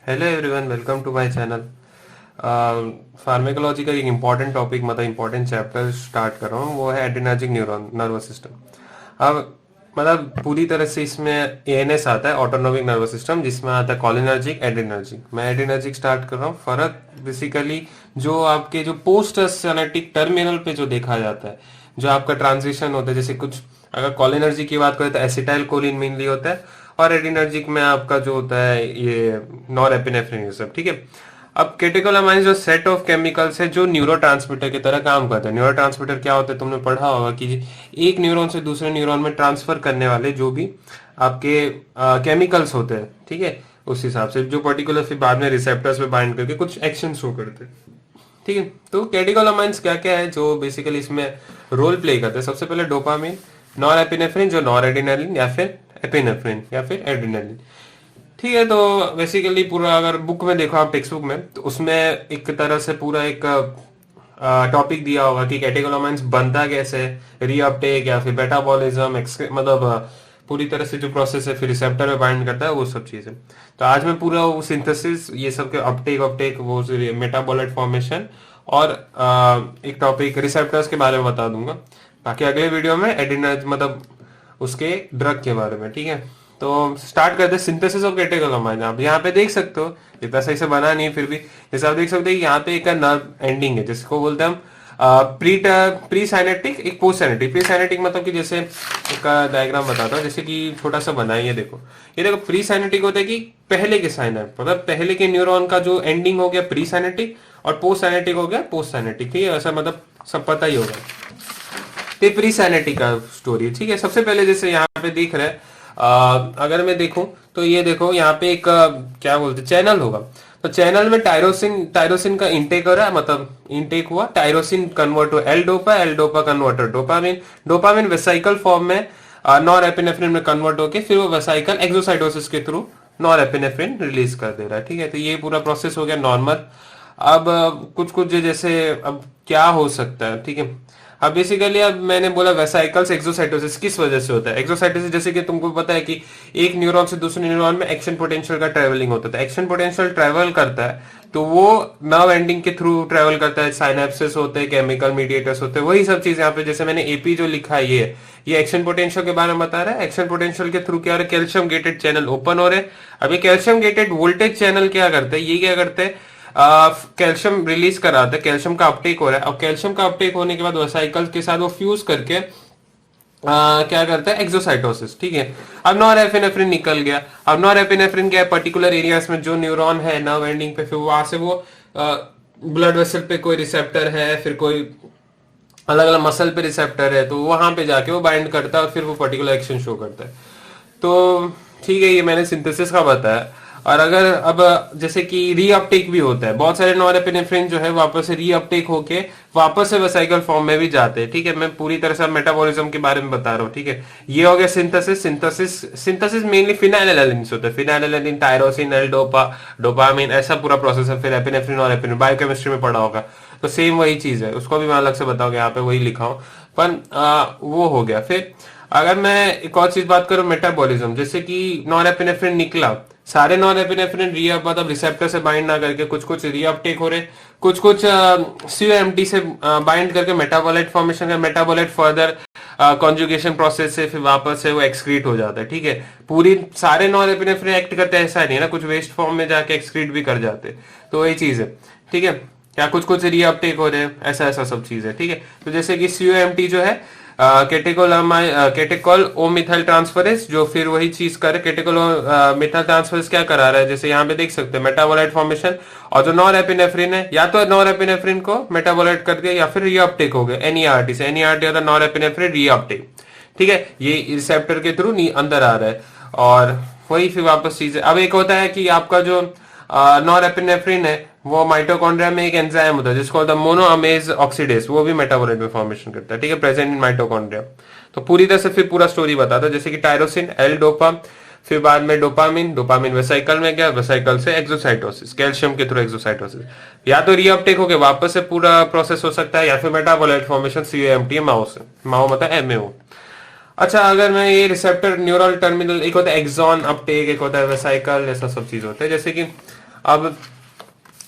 Hello everyone, welcome to my channel. Pharmacology का एक important topic मतलब इम्पॉर्टेंट चैप्टर स्टार्ट कर रहा हूँ, वो है एड्रेनर्जिक न्यूरॉन नर्वस सिस्टम। अब मतलब पूरी तरह से इसमें एएनएस आता है, ऑटोनोमिक नर्वस सिस्टम, जिसमें आता है कोलिनर्जिक, एड्रेनर्जिक। मैं एड्रेनर्जिक स्टार्ट कर रहा हूँ। फर्क बेसिकली जो आपके जो पोस्ट सिनेप्टिक टर्मिनल पे जो देखा जाता है, जो आपका ट्रांजिशन होता है, जैसे कुछ अगर कोलिनर्जिक की बात करें तो एसिटाइल कोलिन मेनली होता है, और एड्रेनर्जिक में आपका जो होता है ये नॉरएपिनेफ्रिन, ये सब। ठीक है। अब कैटेकोलामाइन जो सेट ऑफ केमिकल्स है जो न्यूरोट्रांसमीटर की तरह काम करते हैं। न्यूरोट्रांसमीटर क्या होता है, तुमने पढ़ा होगा कि एक न्यूरॉन से दूसरे न्यूरॉन में ट्रांसफर करने वाले जो भी आपके केमिकल्स होते हैं, ठीक है, उस हिसाब से जो पर्टिकुलर फिर बाद में रिसेप्टर्स पे बाइंड करके कुछ एक्शन शो करते हैं। ठीक है। तो कैटेकोलामाइंस क्या क्या है जो बेसिकली इसमें रोल प्ले करते हैं। सबसे पहले डोपामिन, नॉरएपिनेफ्रिन जो नॉरएड्रेनालिन या फिर एपिनेफ्रिन या फिर एड्रेनालिन। ठीक है। तो बेसिकली पूरा अगर बुक में देखो आप, टेक्स्ट बुक में, तो उसमें एक तरह से पूरा एक टॉपिक दिया होगा कि कैटेकोलामाइंस बनता कैसे, रीअपटेक या फिर मेटाबॉलिज्म, मतलब पूरी तरह से जो प्रोसेस है, फिर रिसेप्टर में बाइंड करता है, वो सब चीजें। तो आज मैं पूरा वो सिंथेसिस, ये सब के अपटेक अपटेक, वो मेटाबॉलाइट फॉर्मेशन और एक टॉपिक रिसेप्टर्स के बारे में बता दूंगा। बाकी अगले वीडियो में एडिनर्ज मतलब उसके ड्रग के बारे में। ठीक है। तो स्टार्ट करते हैं सिंथेसिस ऑफ कैटेकोलामाइन। आप यहाँ पे देख सकते हो, इतना सही से बना नहीं फिर भी, जैसे आप देख सकते हैं यहाँ पे एक नर्व एंडिंग है जिसको बोलते हैं हम प्री साइनेटिक, एक पोस्ट साइनेटिक। प्री साइनेटिक मतलब कि जैसे एक डायग्राम बताता हूँ, जैसे कि छोटा सा बना है, ये देखो। ये देखो, प्री साइनेटिक होता है कि पहले के साइनेप, मतलब पहले के न्यूरॉन का जो एंडिंग हो गया प्री साइनेटिक, और पोस्ट साइनेटिक हो गया पोस्ट साइनेटिक। ठीक है, ऐसा मतलब सब पता ही होगा। तो प्री साइनेटिक का स्टोरी। ठीक है। सबसे पहले जैसे यहाँ पे दिख रहा है, अगर मैं देखूं तो ये देखो यहाँ पे एक क्या बोलते चैनल होगा। तो चैनल में टायरोसिन का इंटेक हो रहा है, मतलब इंटेक हुआ, टायरोसिन कन्वर्ट हुआ L dopa, L dopa converter dopamine vesicle form में नॉर एपिनेफ्रिन में कन्वर्ट होके फिर वो वेसाइकल एक्सोसाइटोसिस के थ्रू नॉर एपिनेफ्रिन रिलीज कर दे रहा है। ठीक है। तो ये पूरा प्रोसेस हो गया नॉर्मल। अब कुछ कुछ जैसे अब क्या हो सकता है। ठीक है। अब बेसिकली अब मैंने बोला वेसाइकल्स एक्सोसाइटोसिस किस वजह से होता है। एक्सोसाइटोसिस जैसे कि तुमको पता है कि एक न्यूरॉन से दूसरे न्यूरॉन में एक्शन पोटेंशियल का ट्रेवलिंग होता है। एक्शन पोटेंशियल ट्रेवल करता है तो वो नर्व एंडिंग के थ्रू ट्रेवल करता है। साइनेप्सिस होते हैं, केमिकल मीडिएटर्स होते हैं, वही सब चीज यहाँ पे जैसे मैंने एपी जो लिखा है ये एक्शन पोटेंशियल के बारे में बता रहा है। एक्शन पोटेंशियल के थ्रू क्या हो रहा है, कैल्शियम गेटेड चैनल ओपन हो रहे हैं। अब ये कैल्शियम गेटेड वोल्टेज चैनल क्या करते हैं, ये क्या करते हैं, कैल्शियम रिलीज कराते हैं, कैल्शियम का अपटेक हो रहा है। अब कैल्शियम का अपटेक होने के बाद वेसाइकल्स के साथ वो फ्यूज करके क्या करता है, एक्सोसाइटोसिस। ठीक है। अब नॉरएपिनेफ्रिन निकल गया। अब नॉरएपिनेफ्रिन क्या है, पर्टिकुलर एरियाज में जो न्यूरॉन है नर्व एंडिंग पे, फिर वहां से वो ब्लड वेसल पे कोई रिसेप्टर है, फिर कोई अलग अलग मसल पे रिसेप्टर है, तो वहां पे जाके वो बाइंड करता है और फिर वो पर्टिकुलर एक्शन शो करता है। तो ठीक है, ये मैंने सिंथेसिस का बताया। और अगर अब जैसे कि रीअपटेक भी होता है, बहुत सारे नॉरएपिनेफ्रिन जो है वापस से रीअपटेक होके वापस से वेसाइकल फॉर्म में भी जाते हैं। ठीक है। मैं पूरी तरह से मेटाबॉलिज्म के बारे में बता रहा हूँ। ठीक है। ये हो गया सिंथेसिस। सिंथेसिस मेनली फिनाइलएलानिन से होता है। Phenylalanine, tyrosine, L dopa, dopamine, ऐसा पूरा प्रोसेस है। फिर एपिनेफ्रिन और एपिनेफ्रिन बायोकेमिस्ट्री में पढ़ा होगा, तो सेम वही चीज है। उसको भी मैं अलग से बताऊंगा, यहाँ पे वही लिखा हूँ। पर वो हो गया। फिर अगर मैं एक और चीज बात करूं, मेटाबॉलिज्म, जैसे कि नॉरएपिनेफ्रिन निकला, सारे नॉरएपिनेफ्रिन मतलब रिसेप्टर से बाइंड ना करके कुछ कुछ रीअपटेक हो रहे, कुछ कुछ सीओएमटी से बाइंड करके मेटाबोलाइट फॉर्मेशन का, मेटाबोलाइट फर्दर कॉन्जुगेशन प्रोसेस से फिर वापस से वो एक्सक्रीट हो जाता है। ठीक है। पूरी सारे नॉरएपिनेफ्रिन एक्ट करते हैं ऐसा नहीं है ना, कुछ वेस्ट फॉर्म में जाके एक्सक्रीट भी कर जाते हैं, तो वही चीज है। ठीक है। या कुछ कुछ रीअपटेक हो रहे हैं, ऐसा ऐसा सब चीज है। ठीक है। तो जैसे कि सीओएमटी जो है कैटेकोल ओ मिथाइल ट्रांसफरेज, जो फिर वही चीज करे, कैटेकोल मिथाइल ट्रांसफरेज क्या करा रहा है, जैसे यहाँ पे देख सकते हैं मेटाबोलाइट फॉर्मेशन। और जो नॉरएपिनेफ्रिन है, या तो नॉरएपिनेफ्रिन को मेटाबोलाइट कर दिया या फिर रीअपटेक हो गया एनईआरटी से। एनईआरटी होता है नॉरएपिनेफ्रिन रीअपटेक। ठीक है। ये रिसेप्टर के थ्रू अंदर आ रहा है और वही फिर वापस चीज है। अब एक होता है कि आपका जो नॉरएपिनेफ्रिन है वो माइटोकॉन्ड्रिया में एक एंजाइम होता है जिसको होता है मोनोअमेज ऑक्सीडेज, वो भी मेटाबोलाइट में फॉर्मेशन करता है। ठीक है। Present in mitochondria. तो पूरी तरह से फिर पूरा स्टोरी बताता है, जैसे कि टायरोसिन, एल डोपा, फिर बाद में डोपामिन वेसाइकल में गया, वेसाइकल से एक्सोसाइटोसिस, कैल्शियम के थ्रू एक्सोसाइटोसिस। या तो रीअपटेक होके वापस से पूरा प्रोसेस हो सकता है, या फिर मेटाबोलाइट फॉर्मेशन सीओएमटी माओ से, माओ मतलब एमएओ। अच्छा, अगर मैं ये रिसेप्टर न्यूरल टर्मिनल, एक होता है एक्सॉन अपटेक, एक होता है वेसाइकल, ऐसा सब चीज होता है। जैसे कि अब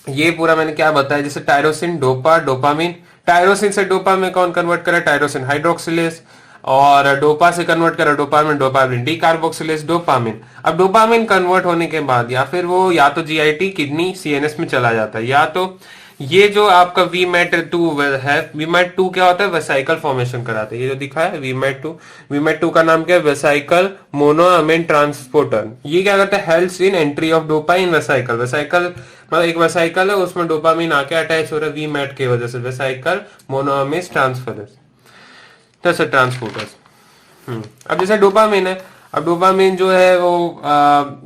ये पूरा मैंने क्या बताया, जैसे टायरोसिन, डोपा, डोपामिन, टायरोसिन से डोपामिन कौन कन्वर्ट करा, टायरोसिन हाइड्रोक्सिलेज, और डोपा से कन्वर्ट करा dopamine, dopamine D carboxylase dopamine. अब डोपामिन कन्वर्ट होने के बाद या फिर वो या तो जीआईटी, किडनी, सीएनएस में चला जाता है, या तो ये जो आपका वीमेट 2 है, वीमेट 2 क्या होता है, वेसाइकल फॉर्मेशन कराता है। ये जो दिखा है वीमेट 2, वीमेट 2 का नाम क्या है, वेसाइकल मोनोअमीन ट्रांसपोर्टर। ये क्या करता है, helps in entry of dopa in vesicle. Vesicle मतलब एक वेसाइकल है, उसमें डोपामिन आके अटैच हो रहा है वीमेट की वजह से, वेसाइकल मोनोअमीन ट्रांसफरर्स, तो ट्रांसपोर्टर्स। अब जैसे डोपामिन है, अब डोपामिन जो है वो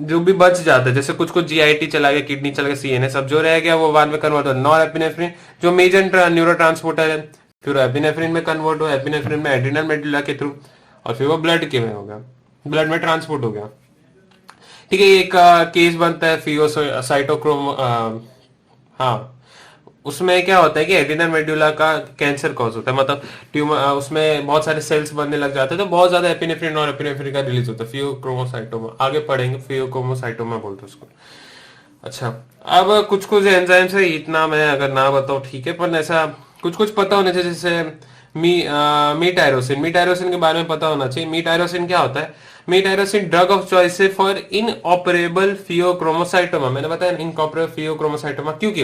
जो भी बच जाता है, जैसे कुछ कुछ जीआईटी चला गया, किडनी चला गया, सीएनएस, अब जो रह गया वो बाद में कन्वर्ट हो नॉर एपिनेफ्रिन, जो मेजर न्यूरो ट्रांसपोर्टर है, फिर एपिनेफ्रिन में कन्वर्ट हो, एपिनेफ्रिन में एड्रिनल मेडुला के थ्रू, और फिर वो ब्लड के में हो गया, ब्लड में ट्रांसपोर्ट हो गया। ठीक है, एक केस बनता है फियोसाइटोक्रोम, हाँ, उसमें क्या होता है कि एड्रिनल मेडुला का कैंसर कॉज होता है, मतलब ट्यूमर, उसमें बहुत सारे सेल्स बनने लग जाते हैं, तो बहुत ज्यादा एपिनेफ्रिन और एपिनेफ्रिन का रिलीज होता है, फियोक्रोमोसाइटोमा, आगे पढ़ेंगे, फियोक्रोमोसाइटोमा बोलते हैं उसको। अच्छा, अब कुछ कुछ एंजाइम्स है, इतना मैं अगर ना बताऊं ठीक है, पर ऐसा कुछ कुछ पता होना चाहिए, जैसे मीटायरोसिन, मीटायरोसिन के बारे में पता होना चाहिए। मीटायरोसिन क्या होता है, मीटायरोसिन ड्रग ऑफ चॉइस है फॉर इनऑपरेबल फियोक्रोमोसाइटोमा। मैंने बताया इनऑपरेबल फियोक्रोमोसाइटोमा क्योंकि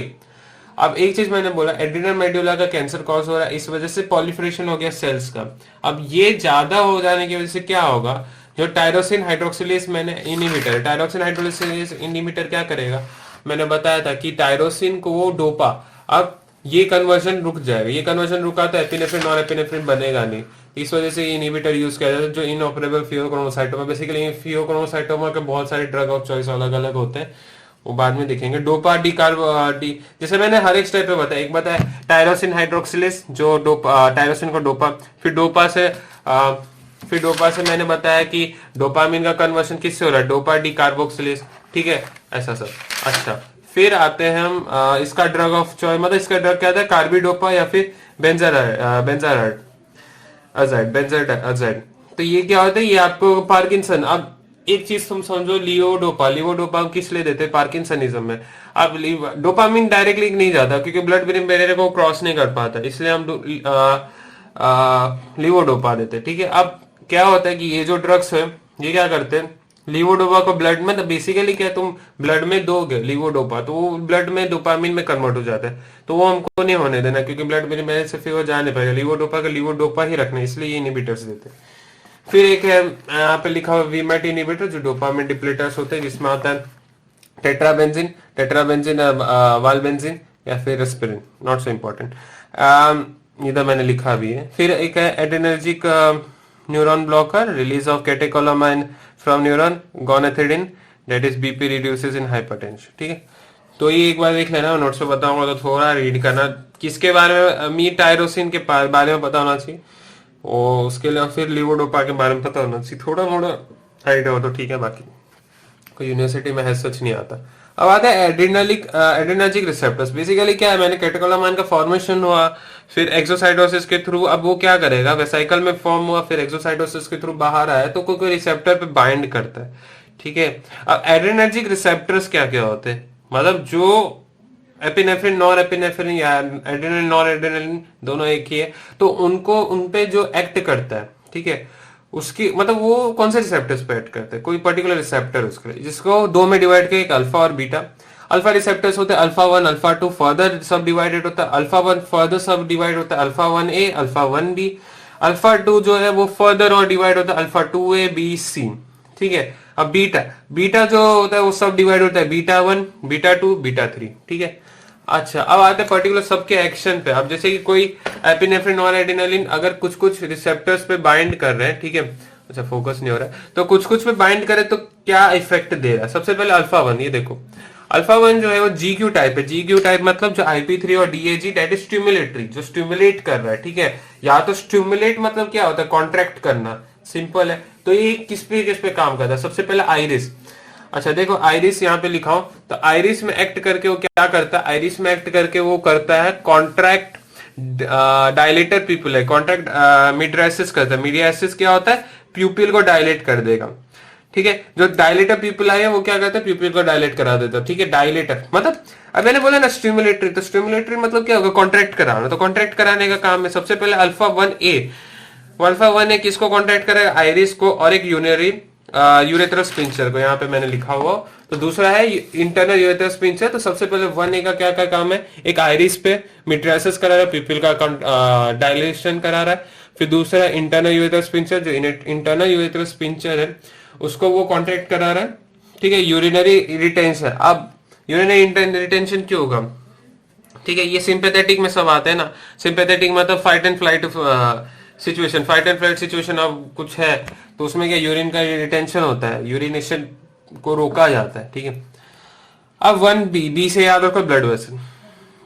अब एक चीज मैंने बोला, एड्रिनल मेडुला का कैंसर कॉज हो रहा है, इस वजह से पॉलिफरेशन हो गया सेल्स का। अब ये ज्यादा हो जाने की वजह से क्या होगा, जो टायरोसिन हाइड्रोक्सिलेज मैंने इनहिबिटर, टायरोसिन हाइड्रोक्सिलेज इनहिबिटर क्या करेगा, मैंने बताया था कि टायरोसिन को वो डोपा, अब ये कन्वर्जन रुक जाएगा, ये कन्वर्जन रुका तो एपिनेफ्रिन और एपिनेफ्रिन बनेगा नहीं, इस वजह से इनहिबिटर यूज किया जाता है, जो इनऑपरेबल फियोक्रोमोसाइटोमा। बेसिकली फियोक्रोमोसाइटोमा के बहुत सारे ड्रग ऑफ चॉइस अलग अलग होते हैं, वो बाद में देखेंगे। डोपा डी कार्बो डी, जैसे मैंने हर एक स्टेप पे बताया, एक बताया टायरोसिन हाइड्रोक्सिलेज, जो डोपा, टायरोसिन को डोपा, फिर डोपा से मैंने बताया कि डोपामिन का कन्वर्शन किससे हो रहा है, डोपा डी कार्बोक्सिलेज। ठीक है, ऐसा सब। अच्छा, फिर आते हैं हम इसका ड्रग ऑफ चॉइस, मतलब इसका ड्रग क्या था, कार्बिडोपा या फिर बेंजाराइड अजाइड। तो ये क्या होता है, ये आपको पार्किंसन। अब एक चीज तुम समझो, लियोडोपा, लियोडोपा किस लिए देते हैं, पार्किंसनिज्म में। अब डोपामिन डायरेक्टली नहीं जाता क्योंकि ब्लड ब्रेन बैरियर को क्रॉस नहीं कर पाता, इसलिए हम लिवोडोपा देते हैं। ठीक है, अब क्या होता है कि ये जो ड्रग्स है ये क्या करते हैं, लिवोडोपा को ब्लड में, तो बेसिकली क्या, तुम ब्लड में दोगे लिवोडोपा तो वो ब्लड में डोपामिन में कन्वर्ट हो जाता है, तो वो हमको नहीं होने देना क्योंकि ब्लड ब्रेन बैरियर से फिर वो जा नहीं पाएगा, लिवोडोपा का लिवोडोपा ही रखना है, इसलिए ये इनहिबिटर्स देते हैं। फिर एक है यहाँ पे लिखा हुआ वीमेट इनहिबिटर, जो डोपामिन डिप्लीटर्स होते हैं, जिसमें आता है टेट्राबेंजिन, वालबेंजिन या फिर एस्पिरिन, नॉट सो इम्पोर्टेंट, इधर मैंने लिखा भी है। फिर एक है adrenergic neuron blocker, release of catecholamine from neuron, guanethidine, that is BP reduces in hypertension. ठीक है, तो ये एक बार देख लेना, नोट्स पे बताऊंगा तो थोड़ा रीड करना, किसके बारे में, मीटायरोसिन के बारे में पता होना चाहिए, और उसके लिए फिर लिवोडोपा के बारे में पता होना चाहिए, थोड़ा थोड़ा आइडिया हो तो ठीक है, बाकी कोई यूनिवर्सिटी में है सच नहीं आता। अब आता है एड्रेनर्जिक रिसेप्टर्स। बेसिकली क्या है, मैंने कैटेकोलामाइन का फॉर्मेशन हुआ, फिर एक्सोसाइटोसिस के थ्रू, अब वो क्या करेगा, वेसाइकल में फॉर्म हुआ, फिर एक्सोसाइटोसिस के थ्रू बाहर आया, तो कोई रिसेप्टर पे बाइंड करता है। ठीक है, अब एड्रेनर्जिक रिसेप्टर्स क्या क्या होते हैं, मतलब जो एपिनेफ्रिन, नॉर एपिनेफ्रिन या एड्रेनलिन, नॉर एड्रेनलिन दोनों एक ही है, तो उनको उनपे जो एक्ट करता है, ठीक है, उसकी मतलब वो कौन से रिसेप्टर्स पे एक्ट करते हैं, कोई पर्टिकुलर रिसेप्टर उसके लिए, जिसको दो में डिवाइड किया, एक अल्फा और बीटा। अल्फा रिसेप्टर्स होते हैं अल्फा 1, अल्फा 2, फर्दर सब डिवाइडेड होता है अल्फा 1, फर्दर सब डिवाइड होता है alpha 1A, alpha 1B। Alpha 2 जो है वो फर्दर और डिवाइड होता है अल्फा 2A, B, C। ठीक है, अब बीटा, बीटा जो होता है वो सब डिवाइड होता है बीटा 1, बीटा 2, बीटा 3। ठीक है, अच्छा, अब आते हैं पर्टिकुलर सबके एक्शन पे। अब जैसे कि कोई एपिनेफ्रिन और एड्रेनलिन अगर कुछ कुछ रिसेप्टर्स पे बाइंड कर रहे हैं, ठीक है, अच्छा फोकस नहीं हो रहा है, तो कुछ कुछ पे बाइंड करे तो क्या इफेक्ट दे रहा है। सबसे पहले अल्फा 1, ये देखो अल्फा 1 जो है वो GQ टाइप है। GQ टाइप मतलब जो IP3 और DAG, दैट इज स्टिमुलेटरी, जो स्टिमुलेट कर रहा है। ठीक है, या तो स्टिमुलेट मतलब क्या होता है, कॉन्ट्रैक्ट करना, सिंपल है। तो ये किस पे काम करता है, सबसे पहले आइरिस। अच्छा देखो, आइरिस यहाँ पे लिखा हूं, तो आइरिस में एक्ट करके वो क्या करता है, आइरिस में एक्ट करके वो करता है कॉन्ट्रैक्ट डायलेटर पीपल है, कॉन्ट्रैक्ट मिड्राइसिस करता है। मिडियासिस क्या होता है, प्यूपिल को डायलेट कर देगा। ठीक है। जो डायलेटर पीपल है वो क्या करते हैं, प्यूपिल को डायलेट करा देता है, ठीक है। डायलेटर मतलब अब मैंने बोला ना स्टिमुलेटरी, तो स्टिमुलेटरी मतलब क्या होगा, कॉन्ट्रैक्ट कराना। तो कॉन्ट्रैक्ट कराने का काम है सबसे पहले अल्फा 1A। अल्फा 1A किसको कॉन्ट्रैक्ट करेगा, आइरिस को और एक यूरिनरी यूरेथ्रस पिंचर को, यहाँ पे मैंने लिखा हुआ। तो दूसरा है इंटरनल यूरेथ्रस पिंचर। तो सबसे पहले 1A का क्या क्या काम है, एक आइरिस पे मिट्रियासिस करा रहा है, पीपल का डायलेशन करा रहा है। फिर दूसरा इंटरनल यूरेथ्रस पिंचर, जो इंटरनल यूरेथ्रस पिंचर है उसको वो कॉन्ट्रैक्ट करा रहा है, ठीक है। यूरिनरी रिटेंशन, अब यूरिनरी रिटेंशन क्यों होगा, ठीक है। ये सिंपैथेटिक में सब आते हैं ना। सिंपैथेटिक मतलब fight and flight situation, fight and flight situation अब कुछ है तो उसमें क्या यूरिन का रिटेंशन होता है, यूरिनेशन को रोका जाता है, ठीक है। अब 1B, बी से याद रखो ब्लड वेसल,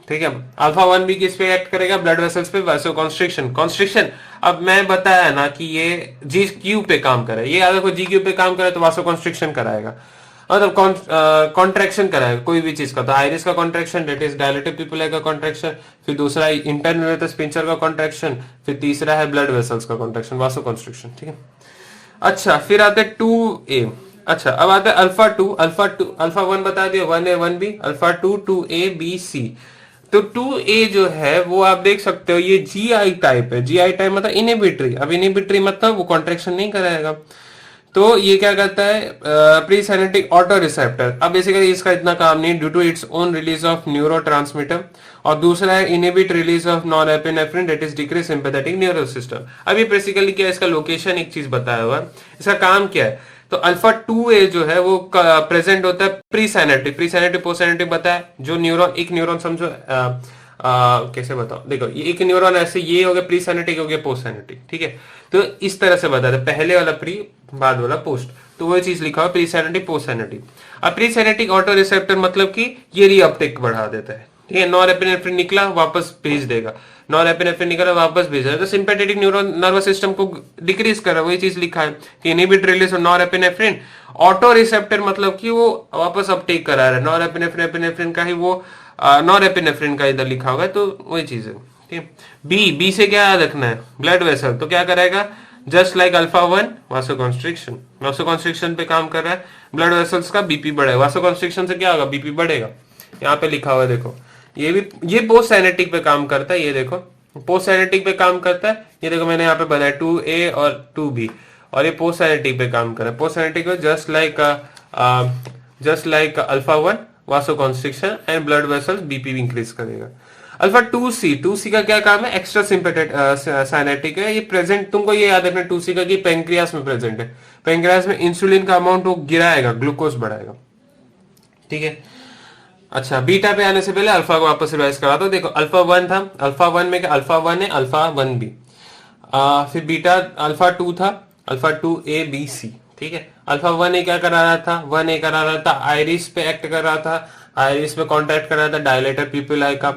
ठीक है। अल्फा 1B किस पे एक्ट करेगा, ब्लड वेसल्स पे, वासोकॉन्स्ट्रिक्शन। कॉन्स्ट्रिक्शन अब मैं बताया ना कि ये GQ पे काम करे, ये याद रखो GQ पे काम करे तो वासोकॉन्स्ट्रिक्शन कराएगा, मतलब कॉन्ट्रैक्शन कराएगा कोई भी चीज का। तो आइरिस का contraction, that is dilated pupil का कॉन्ट्रैक्शन, फिर दूसरा इंटरनल स्पिंचर का कॉन्ट्रैक्शन, फिर तीसरा है ब्लड वेसल्स का कॉन्ट्रैक्शन, वासोकॉन्स्ट्रिक्शन, ठीक है। अच्छा फिर आते हैं 2A। अच्छा अब आता है अल्फा 1 बता दिया, 1A 1B, alpha 2A B C। तो 2A जो है वो आप देख सकते हो ये GI टाइप है। GI टाइप मतलब इनहिबिटरी। अब इनहिबिटरी मतलब वो कॉन्ट्रैक्शन नहीं कराएगा। तो ये क्या करता है, प्री साइनेटिक ऑटो रिसेप्टर। अब बेसिकली इसका इतना काम नहीं, due to its own release of neurotransmitter. और दूसरा है inhibit release of norepinephrine, that is decrease sympathetic nervous system. अब ये बेसिकली क्या है, इसका लोकेशन एक चीज बताया हुआ है, इसका काम क्या है। तो अल्फा 2A जो है वो प्रेजेंट होता है प्री साइनेटिक, पोस्ट साइनेटिक बताया। जो न्यूरॉन, एक न्यूरॉन समझो, कैसे बताओ, देखो ये एक न्यूरॉन ऐसे, ये हो गया प्री साइनेटिक, हो गया पोस्ट साइनेटिक, ठीक है। तो इस तरह से बता दे, पहले वाला प्री, बाद वाला पोस्ट। तो वो चीज लिखा हुआ प्री साइनेटिक, पोस्ट साइनेटिक। अब प्री साइनेटिक ऑटो रिसेप्टर मतलब कि ये रीअपटेक बढ़ा देता है, ठीक है। नॉरएपिनेफ्रिन निकला वापस भेज देगा, नॉरएपिनेफ्रिन निकला वापस भेज देगा। तो सिंपैथेटिक न्यूरॉन नर्वस सिस्टम को डिक्रीज कर रहा है, वही चीज लिखा है कि inhibit release of norepinephrine. Auto receptor मतलब कि वो वापस अपटेक करा रहा है नॉरएपिनेफ्रिन का ही, वो नॉरएपिनेफ्रिन का इधर लिखा होगा, तो वही चीज है, ठीक है। बी से क्या याद रखना है, ब्लड वेसल। तो क्या करेगा, जस्ट लाइक अल्फा 1 वासोकॉन्स्ट्रिक्शन, वासोकॉन्स्ट्रिक्शन पे काम कर रहा है, ब्लड वेसल्स का बीपी बढ़ेगा। वासोकॉन्स्ट्रिक्शन से क्या होगा, बीपी बढ़ेगा। यहाँ पे लिखा हुआ है देखो, ये भी, ये पोस्ट साइनेटिक पे काम करता है, ये देखो पोस्ट साइनेटिक पे काम करता है। ये देखो मैंने यहाँ पे बताया 2A और 2B, और ये पोस्ट साइनेटिक पे काम कर रहा है। Post synaptic just like alpha 1 vasoconstriction and blood vessels, BP भी इंक्रीज करेगा। अल्फा 2C का क्या काम है, एक्स्ट्रा सिंपैथेटिक साइनेटिक है। ये प्रेजेंट, तुमको ये याद रखना 2C का कि पेंक्रियास में प्रेजेंट है। पेंक्रियास में इंसुलिन का अमाउंट वो गिराएगा, ग्लूकोज बढ़ाएगा, ठीक है। अच्छा बीटा पे आने से पहले अल्फा को वापस रिवाइज करा दो। देखो अल्फा 1 था, अल्फा 1 में क्या, अल्फा 1 है, अल्फा 1B। फिर बीटा अल्फा 2 था, अल्फा 2A B C, ठीक है। अल्फा 1A क्या करा रहा था, 1A करा रहा था आइरिस पे एक्ट कर रहा था, आइरिस पे कॉन्ट्रैक्ट कर रहा था डायलेटर पीपीआई का,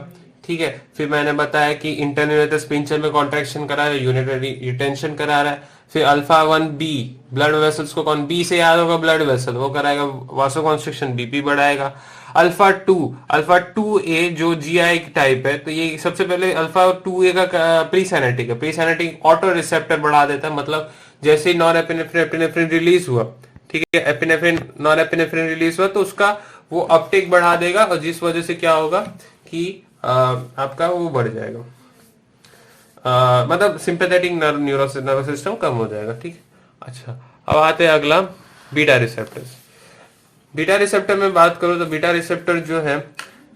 ठीक है। फिर मैंने बताया कि इंटरनल स्पिंचर में कॉन्ट्रैक्शन करा रहा है, यूनिटरी रिटेंशन करा रहा है। फिर अल्फा 1B, ब्लड वेसल्स को कौन, बी से याद होगा ब्लड वेसल, वो कराएगा वासोकॉन्स्ट्रिक्शन, बीपी बढ़ाएगा। अल्फा 2A जो GI टाइप है, तो ये सबसे पहले अल्फा 2A का प्री साइनेटिक है, प्री साइनेटिक ऑटो रिसेप्टर बढ़ा देता है। मतलब जैसे ही नॉरएपिनेफ्रिन रिलीज हुआ, ठीक है, नॉरएपिनेफ्रिन रिलीज हुआ तो उसका वो अपटेक बढ़ा देगा, और जिस वजह से क्या होगा कि आपका वो बढ़ जाएगा, मतलब सिंपैथेटिक नर्वस सिस्टम कम हो जाएगा, ठीक। अच्छा अब आते हैं अगला, बीटा रिसेप्टर्स। बीटा रिसेप्टर में बात करूं तो बीटा रिसेप्टर जो है,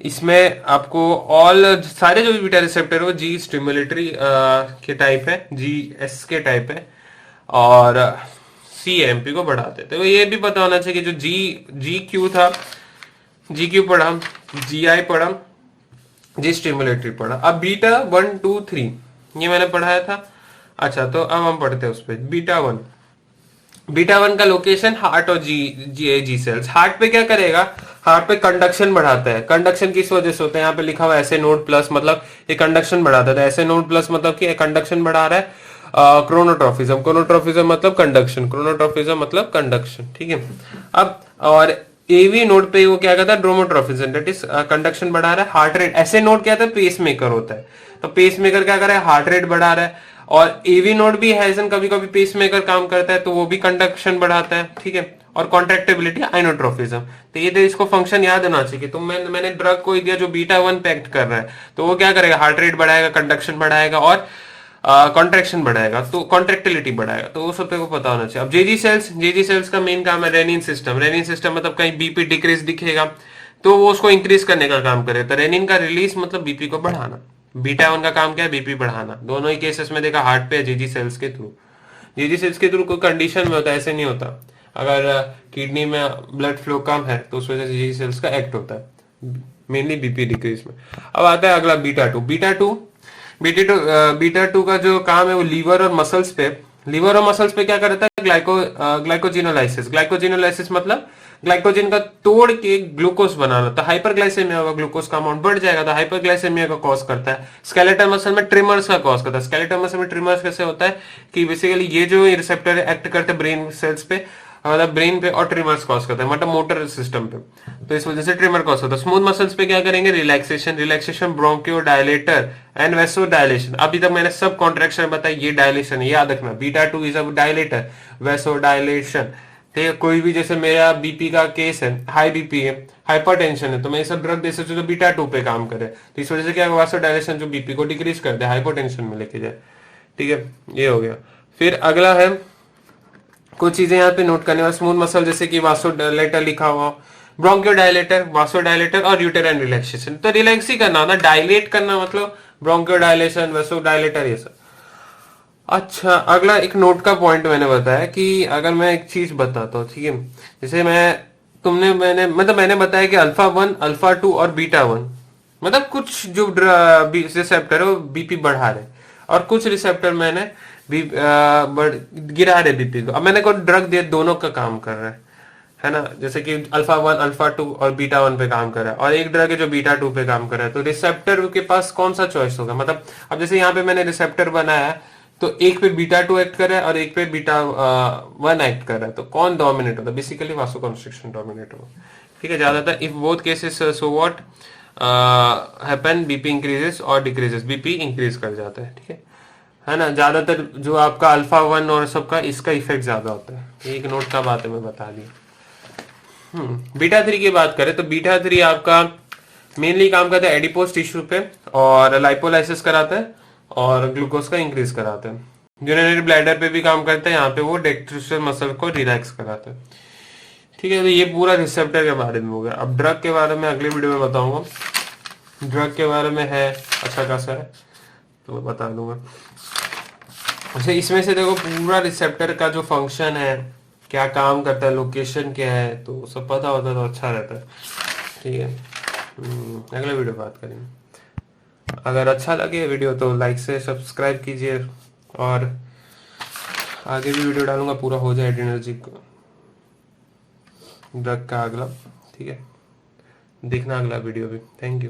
इसमें आपको सारे जो भी बीटा रिसेप्टर है वो जी स्टिमुलेटरी के टाइप है, GS के टाइप है, और CMP को बढ़ाते हैं। तो ये भी पता होना चाहिए कि जो GQ था, GQ पढ़ा, GI पढ़ा, जी स्टिमुलेटरी पढ़ा। अब बीटा 1 2 3 ये मैंने पढ़ाया था। अच्छा तो अब हम पढ़ते हैं उस पर। बीटा 1 का लोकेशन हार्ट और जी सेल्स। हार्ट पे क्या करेगा, हार्ट पे कंडक्शन बढ़ाता है। कंडक्शन किस वजह से होता है, यहाँ पे लिखा हुआ ऐसे नोड प्लस, मतलब ये कंडक्शन बढ़ाता है। ऐसे नोड प्लस मतलब कि कंडक्शन बढ़ा रहा है। क्रोनोट्रोफिज्म मतलब कंडक्शन, ठीक है। अब और एवी नोड पे वो क्या करता है, ड्रोमोट्रोफिज्म, दैट इज कंडक्शन बढ़ा रहा है। हार्ट रेट, ऐसे नोड क्या था, पेस मेकर होता है, तो पेस मेकर क्या कर रहा है, हार्ट रेट बढ़ा रहा है। और एवी नोड भी है, कभी कभी पेस मेकर काम करता है, तो वो भी कंडक्शन बढ़ाता है, ठीक है। और कॉन्ट्रेक्टेबिलिटी आइनोट्रोफिज्म। तो ये तो इसको फंक्शन याद होना चाहिए। तो मैंने ड्रग को दिया जो बीटा 1 पे एक्ट कर रहा है, तो वो क्या करेगा, हार्ट रेट बढ़ाएगा, कंडक्शन बढ़ाएगा और कॉन्ट्रेक्शन बढ़ाएगा, तो कॉन्ट्रेक्टिलिटी बढ़ाएगा। तो वो सब को पता होना चाहिए। अब जेजी सेल्स का मेन काम है रेनिन सिस्टम। रेनिन सिस्टम मतलब कहीं बीपी डिक्रीज दिखेगा तो वो उसको इंक्रीज करने का काम करे। तो रेनिन का रिलीज मतलब बीपी को बढ़ाना। बीटा 1 का काम क्या है, बीपी बढ़ाना। दोनों ही केसेस में देखा हार्ट पे जेजी सेल्स के थ्रू। जेजी सेल्स के थ्रू कोई कंडीशन में होता है, ऐसे नहीं होता। अगर किडनी में ब्लड फ्लो कम है तो उस वजह से जेजी सेल्स का एक्ट होता है, मेनली बीपी डिक्रीज में। अब आता है अगला बीटा टू का जो काम है वो लीवर और मसल्स पे क्या करता है, ग्लाइकोजिनोलाइसिस मतलब ग्लाइकोजन का तोड़ के ग्लूकोज बनाना। तो हाइपरग्लाइसेमिया होगा, ग्लूकोज का अमाउंट बढ़ जाएगा, तो हाइपरग्लाइसेमिया का कॉज करता है। स्केलेटल मसल में ट्रिमर्स का कॉज करता है। स्केलेटल मसल में ट्रिमर्स कैसे होता है कि बेसिकली ये जो रिसेप्टर एक्ट करते हैं ब्रेन सेल्स पे, मतलब ब्रेन पे, और ट्रिमर्स कॉज करता है, मतलब मोटर सिस्टम पे। तो इस वजह से ट्रिमर कॉज होता है। स्मूथ मसल्स पे क्या करेंगे, रिलैक्सेशन ब्रोंकियोडायलेटर एंड वेसोडायलेशन। अभी तक मैंने सब कॉन्ट्रैक्शन बताई, ये डायलेशन है, याद रखना। Beta 2 is a dilator, vasodilation. ठीक है, कोई भी जैसे मेरा बीपी का केस है, हाई बीपी है, हाइपरटेंशन है, तो मैं ये सब ड्रग दे सकती हूँ तो बीटा 2 पे काम करे। तो इस वजह से क्या होगा, वासोडायलेशन जो बीपी को डिक्रीज कर दे, हाइपोटेंशन में लेके जाए। ठीक है, ये हो गया। फिर अगला है कुछ चीजें यहाँ पे नोट करने वाले। स्मूथ मसल जैसे कि वासोडायलेटर लिखा हुआ, ब्रोंकियोडायलेटर, वासोडायलेटर और यूटेराइन रिलैक्सेशन। तो रिलैक्स ही करना ना, डायलेट करना मतलब ब्रोंकियोडायलेशन, वासोडायलेटर, ये सब। अच्छा, अगला एक नोट का पॉइंट मैंने बताया कि अगर मैं एक चीज बताता हूँ, ठीक है, जैसे मैंने बताया कि अल्फा 1, अल्फा 2 और बीटा 1, मतलब कुछ जो रिसेप्टर है वो बीपी बढ़ा रहे और कुछ रिसेप्टर मैंने गिरा रहे बीपी को। अब मैंने कोई ड्रग दिया, दोनों का काम कर रहा है ना। जैसे कि अल्फा 1, अल्फा 2 और बीटा 1 पे काम कर रहा है, और एक ड्रग है जो बीटा 2 पे काम कर रहा है। तो रिसेप्टर के पास कौन सा चॉइस होगा, मतलब अब जैसे यहाँ पे मैंने रिसेप्टर बनाया है, तो एक पे बीटा 2 एक्ट कर रहा है और एक पे बीटा 1 एक्ट कर रहा है, तो कौन डोमिनेट होता है, बेसिकली वासोकंस्ट्रिक्शन डोमिनेट होगा। ठीक है, ज्यादातर if both cases so what happen, BP increases और डिक्रीजेस, बीपी इंक्रीज कर जाता है। ठीक है ना। ज्यादातर जो आपका अल्फा 1 और सबका इसका इफेक्ट ज्यादा होता है। एक नोट का बात है, मैं बता दिया। बीटा 3 की बात करें तो बीटा 3 आपका मेनली काम करता है एडिपोज टिश्यू पे, और लाइपोलाइसिस कराता है और ग्लूकोज का इंक्रीज कराता है। यूरिनरी ब्लैडर पे भी काम करता है, यहाँ पे वो डेक्स्ट्रोसल मसल को रिलैक्स कराता है। ठीक है, तो ये पूरा रिसेप्टर के बारे में हो गया। अब ड्रग के बारे में अगले वीडियो में बताऊंगा। ड्रग के बारे में है अच्छा खासा है, तो मैं बता दूंगा। अच्छा, इसमें से देखो पूरा रिसेप्टर का जो फंक्शन है, क्या काम करता है, लोकेशन क्या है, तो सब पता होता है तो अच्छा रहता है। ठीक है, अगले वीडियो बात करेंगे। अगर अच्छा लगे वीडियो तो लाइक से सब्सक्राइब कीजिए, और आगे भी वीडियो डालूंगा, पूरा हो जाए एड्रेनर्जिक ड्रग का अगला। ठीक है, देखना अगला वीडियो भी। Thank you.